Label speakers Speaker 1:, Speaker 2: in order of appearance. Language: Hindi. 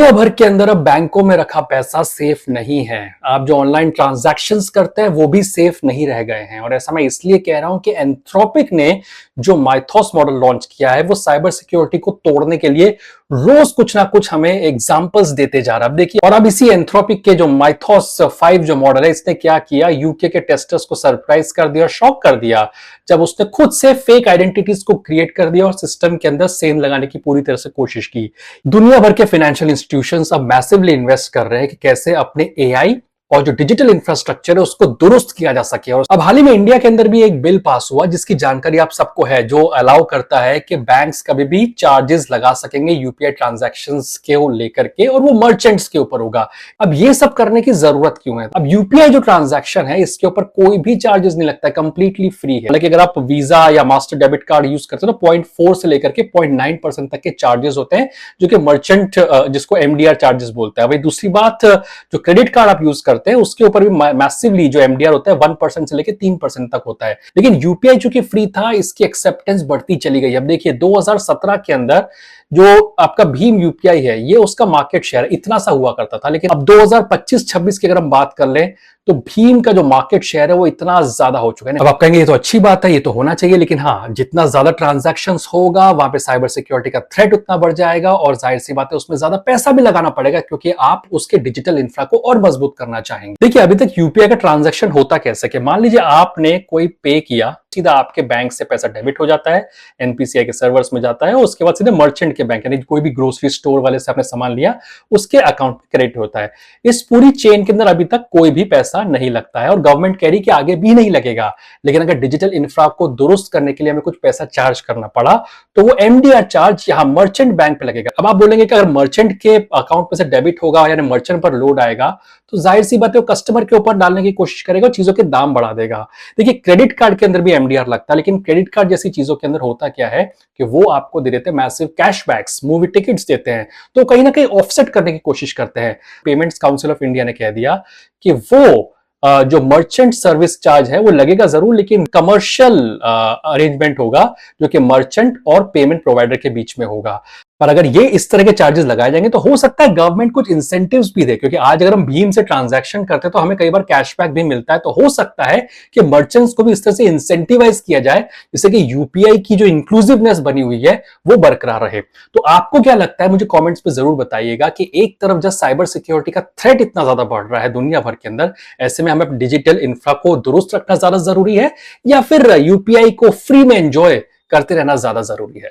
Speaker 1: दुनिया भर के अंदर अब बैंकों में रखा पैसा सेफ नहीं है। आप जो ऑनलाइन ट्रांजैक्शंस करते हैं वो भी सेफ नहीं रह गए हैं। और ऐसा मैं इसलिए कह रहा हूं कि एंथ्रोपिक ने जो माइथोस मॉडल लॉन्च किया है वो साइबर सिक्योरिटी को तोड़ने के लिए रोज कुछ ना कुछ हमें एग्जांपल्स देते जा रहा है। अब देखिए, और अब इसी एंथ्रोपिक के जो माइथोस 5 जो मॉडल है, इसने क्या किया, यूके के टेस्टर्स को सरप्राइज कर दिया, शॉक कर दिया, जब उसने खुद से फेक आइडेंटिटीज को क्रिएट कर दिया और सिस्टम के अंदर सेम लगाने की पूरी तरह से कोशिश की। दुनिया भर के फाइनेंशियल इंस्टीट्यूशंस अब मैसिवली इन्वेस्ट कर रहे हैं कि कैसे अपने एआई और जो डिजिटल इंफ्रास्ट्रक्चर है उसको दुरुस्त किया जा सके। और अब हाल ही में इंडिया के अंदर भी एक बिल पास हुआ जिसकी जानकारी आप सबको है, जो अलाउ करता है कि बैंक्स कभी भी चार्जेस लगा सकेंगे यूपीआई ट्रांजैक्शंस के लेकर के, और वो मर्चेंट्स के ऊपर होगा। अब ये सब करने की जरूरत क्यों है? अब यूपीआई जो ट्रांजैक्शन है इसके ऊपर कोई भी चार्जेस नहीं लगता है, कंप्लीटली फ्री है। लेकिन अगर आप वीजा या मास्टर डेबिट कार्ड यूज करते हो तो 0.4 से लेकर के 0.9% तक के चार्जेस होते हैं, जो कि मर्चेंट जिसको एमडीआर चार्जेस बोलता है। वही दूसरी बात, जो क्रेडिट कार्ड आप यूज करते हैं उसके ऊपर भी मैसिवली जो एमडीआर होता है 1% से लेकर 3% तक होता है। लेकिन यूपीआई चूंकि फ्री था, इसकी एक्सेप्टेंस बढ़ती चली गई। अब देखिए 2017 के अंदर जो आपका भीम यूपीआई है, ये उसका मार्केट शेयर इतना सा हुआ करता था, लेकिन अब 2025-26 की अगर हम बात कर लें तो भीम का जो मार्केट शेयर है वो इतना ज्यादा हो चुका है। अब आप कहेंगे ये तो अच्छी बात है, ये तो होना चाहिए, लेकिन हाँ, जितना ज्यादा ट्रांजैक्शंस होगा वहां पे साइबर सिक्योरिटी का थ्रेट उतना बढ़ जाएगा, और जाहिर सी बात है उसमें ज्यादा पैसा भी लगाना पड़ेगा क्योंकि आप उसके डिजिटल इंफ्रा को और मजबूत करना चाहेंगे। देखिए, अभी तक यूपीआई का ट्रांजैक्शन होता कैसे कि मान लीजिए आपने कोई पे किया, सीधा आपके बैंक से पैसा डेबिट हो जाता है, एनपीसीआई के सर्वर्स में जाता है, और उसके बाद सीधे मर्चेंट के बैंक यानी कोई भी ग्रोसरी स्टोर वाले से आपने सामान लिया उसके अकाउंट में क्रेडिट होता है। इस पूरी चेन के अंदर अभी तक कोई भी पैसा नहीं लगता है, और गवर्नमेंट कह रही कि आगे भी नहीं लगेगा। लेकिन अगर डिजिटल इंफ्रा को दुरुस्त करने के लिए हमें कुछ पैसा चार्ज करना पड़ा तो वो एमडीआर चार्ज यहां मर्चेंट बैंक पे लगेगा। अब आप बोलेंगे कि अगर मर्चेंट के अकाउंट पे से डेबिट होगा यानी मर्चेंट पर लोड आएगा तो जाहिर सी बात है वो कस्टमर के ऊपर डालने की कोशिश करेगा और चीजों के दाम बढ़ा देगा। देखिए, क्रेडिट कार्ड के अंदर भी एमडीआर लगता है, लेकिन क्रेडिट कार्ड जैसी चीजों के अंदर होता क्या है कि वो आपको दे देते हैं मैसिव कैशबैक्स, मूवी टिकट्स देते हैं, तो कहीं ना कहीं ऑफसेट करने की कोशिश करते हैं। पेमेंट्स काउंसिल ऑफ इंडिया ने कह दिया कि वो जो मर्चेंट सर्विस चार्ज है वो लगेगा जरूर, लेकिन कमर्शियल अरेंजमेंट होगा जो कि मर्चेंट और पेमेंट प्रोवाइडर के बीच में होगा। पर अगर ये इस तरह के चार्जेस लगाए जाएंगे तो हो सकता है गवर्नमेंट कुछ इंसेंटिव्स भी दे, क्योंकि आज अगर हम भीम से ट्रांजैक्शन करते हैं तो हमें कई बार कैशबैक भी मिलता है। तो हो सकता है कि मर्चेंट्स को भी इस तरह से इंसेंटिवाइज किया जाए जिससे कि यूपीआई की जो इंक्लूसिवनेस बनी हुई है वो बरकरार रहे। तो आपको क्या लगता है, मुझे कॉमेंट्स पे जरूर बताइएगा कि एक तरफ जब साइबर सिक्योरिटी का थ्रेट इतना ज्यादा बढ़ रहा है दुनिया भर के अंदर, ऐसे में हमें डिजिटल इंफ्रा को दुरुस्त रखना ज्यादा जरूरी है या फिर यूपीआई को फ्री में एंजॉय करते रहना ज्यादा जरूरी है?